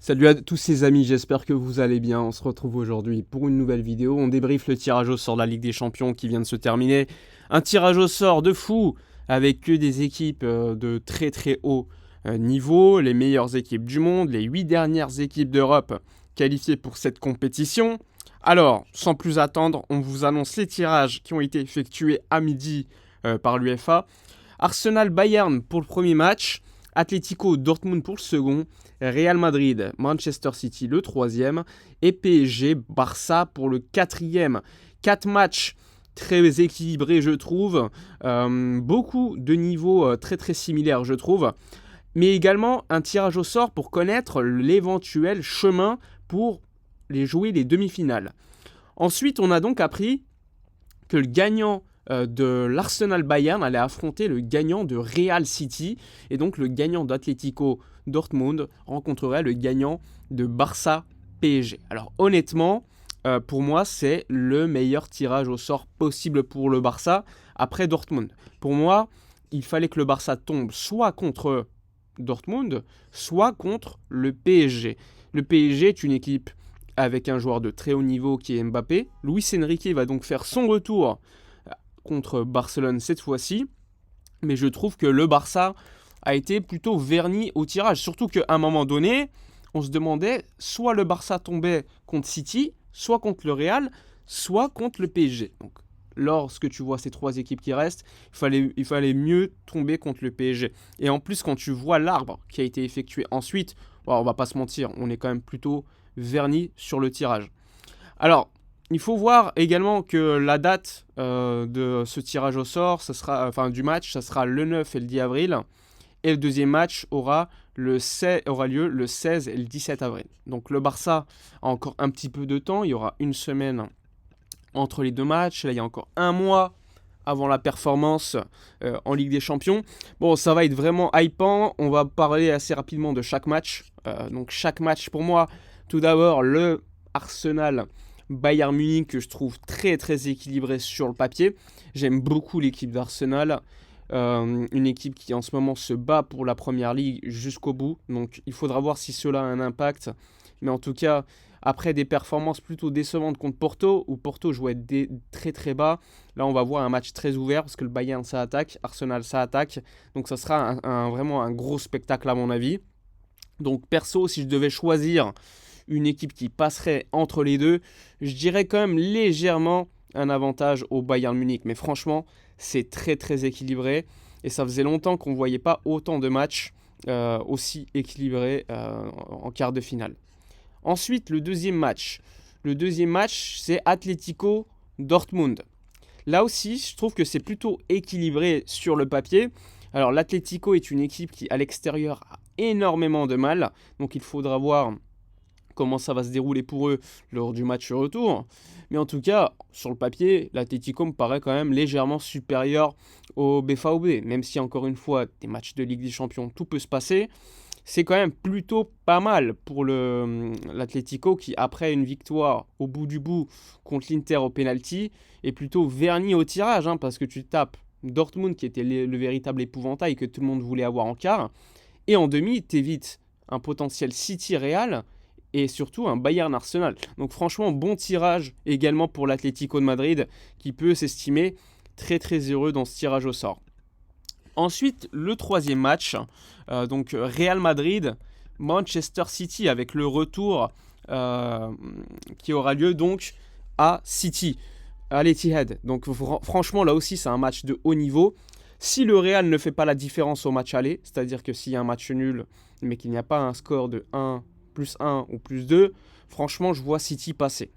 Salut à tous les amis, j'espère que vous allez bien. On se retrouve aujourd'hui pour une nouvelle vidéo. On débriefe le tirage au sort de la Ligue des Champions qui vient de se terminer. Un tirage au sort de fou avec que des équipes de très très haut niveau, les meilleures équipes du monde, les 8 dernières équipes d'Europe qualifiées pour cette compétition. Alors, sans plus attendre, on vous annonce les tirages qui ont été effectués à midi par l'UEFA. Arsenal-Bayern pour le premier match, Atlético Dortmund pour le second, Real Madrid, Manchester City le troisième et PSG Barça pour le quatrième. 4 matchs très équilibrés je trouve, beaucoup de niveaux très très similaires je trouve, mais également un tirage au sort pour connaître l'éventuel chemin pour jouer les demi-finales. Ensuite on a donc appris que le gagnant de l'Arsenal Bayern allait affronter le gagnant de Real City, et donc le gagnant d'Atlético Dortmund rencontrerait le gagnant de Barça PSG. Alors honnêtement, pour moi c'est le meilleur tirage au sort possible pour le Barça après Dortmund. Pour moi, il fallait que le Barça tombe soit contre Dortmund, soit contre le PSG. Le PSG est une équipe avec un joueur de très haut niveau qui est Mbappé. Luis Enrique va donc faire son retour contre Barcelone cette fois-ci, mais je trouve que le Barça a été plutôt verni au tirage, surtout qu'à un moment donné, on se demandait soit le Barça tombait contre City, soit contre le Real, soit contre le PSG. Donc, lorsque tu vois ces trois équipes qui restent, il fallait mieux tomber contre le PSG. Et en plus, quand tu vois l'arbre qui a été effectué ensuite, bon, on va pas se mentir, on est quand même plutôt verni sur le tirage. Alors, il faut voir également que la date de ce tirage au sort, du match, ça sera le 9 et le 10 avril. Et le deuxième match aura lieu le 16 et le 17 avril. Donc le Barça a encore un petit peu de temps. Il y aura une semaine entre les deux matchs. Là, il y a encore un mois avant la performance en Ligue des Champions. Bon, ça va être vraiment hypant. On va parler assez rapidement de chaque match. Donc chaque match pour moi, tout d'abord le Arsenal Bayern Munich que je trouve très très équilibré sur le papier. J'aime beaucoup l'équipe d'Arsenal. Une équipe qui en ce moment se bat pour la première ligue jusqu'au bout. Donc il faudra voir si cela a un impact. Mais en tout cas, après des performances plutôt décevantes contre Porto, où Porto jouait très très bas, là on va voir un match très ouvert parce que le Bayern ça attaque, Arsenal ça attaque. Donc ça sera vraiment un gros spectacle à mon avis. Donc perso, si je devais choisir une équipe qui passerait entre les deux, je dirais quand même légèrement un avantage au Bayern Munich. Mais franchement, c'est très très équilibré. Et ça faisait longtemps qu'on ne voyait pas autant de matchs aussi équilibrés en quart de finale. Ensuite, le deuxième match. Le deuxième match, c'est Atlético Dortmund. Là aussi, je trouve que c'est plutôt équilibré sur le papier. Alors, l'Atlético est une équipe qui, à l'extérieur, a énormément de mal. Donc, il faudra voir comment ça va se dérouler pour eux lors du match retour. Mais en tout cas, sur le papier, l'Atlético me paraît quand même légèrement supérieur au BVB. Même si, encore une fois, des matchs de Ligue des Champions, tout peut se passer. C'est quand même plutôt pas mal pour l'Atlético qui, après une victoire au bout du bout contre l'Inter au penalty, est plutôt verni au tirage. Parce que tu tapes Dortmund qui était le véritable épouvantail que tout le monde voulait avoir en quart. Et en demi, t'évites un potentiel City Real et surtout un Bayern Arsenal. Donc franchement, bon tirage également pour l'Atlético de Madrid qui peut s'estimer très très heureux dans ce tirage au sort. Ensuite, le troisième match, donc Real Madrid, Manchester City avec le retour qui aura lieu donc à City, à l'Etihad. Donc franchement, là aussi, c'est un match de haut niveau. Si le Real ne fait pas la différence au match aller, c'est-à-dire que s'il y a un match nul, mais qu'il n'y a pas un score de 1, plus 1 ou plus 2, franchement, je vois City passer.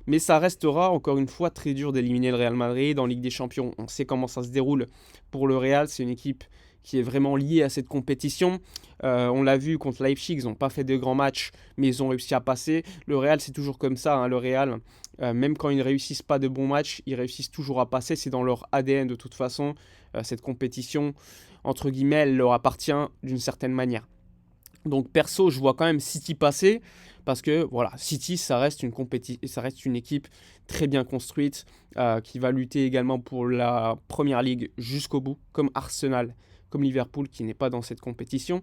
Mais ça restera encore une fois très dur d'éliminer le Real Madrid en Ligue des Champions. On sait comment ça se déroule pour le Real. C'est une équipe qui est vraiment liée à cette compétition. On l'a vu contre Leipzig, ils n'ont pas fait de grands matchs, mais ils ont réussi à passer. Le Real, c'est toujours comme ça. Le Real, même quand ils ne réussissent pas de bons matchs, ils réussissent toujours à passer. C'est dans leur ADN de toute façon. Cette compétition, entre guillemets, elle leur appartient d'une certaine manière. Donc perso, je vois quand même City passer parce que voilà, City, ça reste une équipe très bien construite qui va lutter également pour la première ligue jusqu'au bout, comme Arsenal, comme Liverpool qui n'est pas dans cette compétition.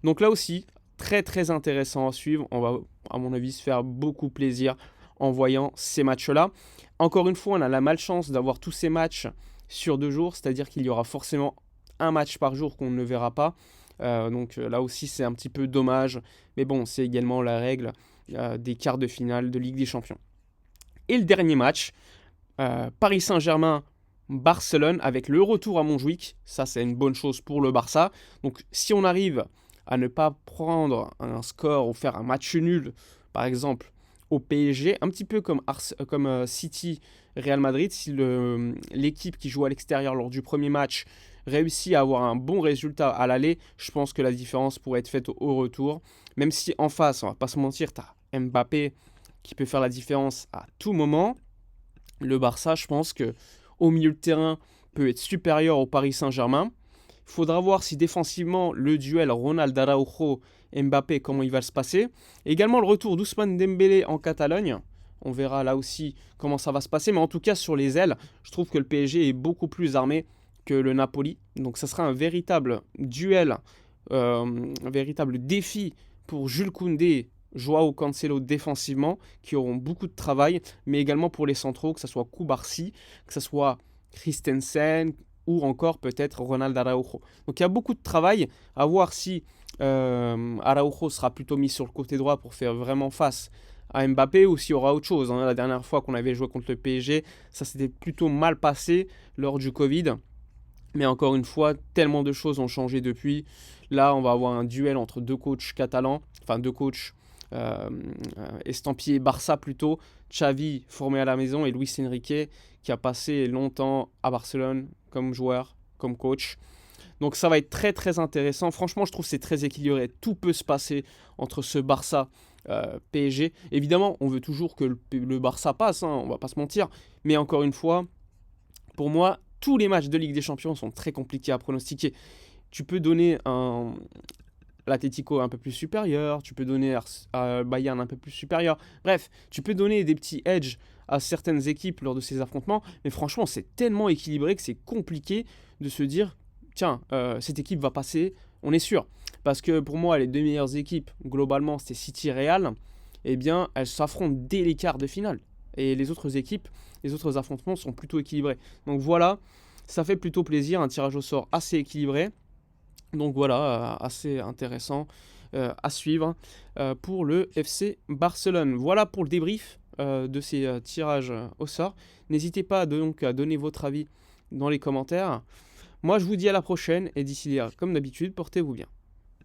Donc là aussi, très très intéressant à suivre. On va, à mon avis, se faire beaucoup plaisir en voyant ces matchs-là. Encore une fois, on a la malchance d'avoir tous ces matchs sur 2 jours, c'est-à-dire qu'il y aura forcément un match par jour qu'on ne verra pas. Donc là aussi, c'est un petit peu dommage. Mais bon, c'est également la règle des quarts de finale de Ligue des Champions. Et le dernier match, Paris Saint-Germain, Barcelone, avec le retour à Montjuïc. Ça, c'est une bonne chose pour le Barça. Donc si on arrive à ne pas prendre un score ou faire un match nul, par exemple, au PSG, un petit peu comme City, Real Madrid, si l'équipe qui joue à l'extérieur lors du premier match réussit à avoir un bon résultat à l'aller, je pense que la différence pourrait être faite au retour. Même si en face, on va pas se mentir, tu as Mbappé qui peut faire la différence à tout moment. Le Barça, je pense que au milieu de terrain peut être supérieur au Paris Saint-Germain. Il faudra voir si défensivement le duel Ronald Araujo Mbappé, comment il va se passer. Également le retour d'Ousmane Dembélé en Catalogne. On verra là aussi comment ça va se passer. Mais en tout cas, sur les ailes, je trouve que le PSG est beaucoup plus armé que le Napoli. Donc ça sera un véritable duel, un véritable défi pour Jules Koundé, Joao Cancelo défensivement, qui auront beaucoup de travail, mais également pour les centraux, que ce soit Koubarsi, que ce soit Christensen, ou encore peut-être Ronald Araujo. Donc il y a beaucoup de travail, à voir si Araujo sera plutôt mis sur le côté droit pour faire vraiment face à Mbappé, ou s'il y aura autre chose. La dernière fois qu'on avait joué contre le PSG, ça s'était plutôt mal passé lors du Covid. Mais encore une fois, tellement de choses ont changé depuis. Là, on va avoir un duel entre 2 coachs catalans, enfin 2 coachs estampillés Barça plutôt. Xavi, formé à la maison, et Luis Enrique, qui a passé longtemps à Barcelone comme joueur, comme coach. Donc ça va être très très intéressant. Franchement, je trouve que c'est très équilibré. Tout peut se passer entre ce Barça PSG. Évidemment, on veut toujours que le Barça passe, on va pas se mentir. Mais encore une fois, pour moi, tous les matchs de Ligue des Champions sont très compliqués à pronostiquer. Tu peux donner l'Atlético un peu plus supérieur, tu peux donner Bayern un peu plus supérieur. Bref, tu peux donner des petits edges à certaines équipes lors de ces affrontements, mais franchement, c'est tellement équilibré que c'est compliqué de se dire, tiens, cette équipe va passer, on est sûr. Parce que pour moi, les 2 meilleures équipes, globalement, c'était City et Real, eh bien, elles s'affrontent dès les quarts de finale. Et les autres équipes, les autres affrontements sont plutôt équilibrés. Donc voilà, ça fait plutôt plaisir, un tirage au sort assez équilibré. Donc voilà, assez intéressant à suivre pour le FC Barcelone. Voilà pour le débrief de ces tirages au sort. N'hésitez pas donc à donner votre avis dans les commentaires. Moi, je vous dis à la prochaine et d'ici là, comme d'habitude, portez-vous bien.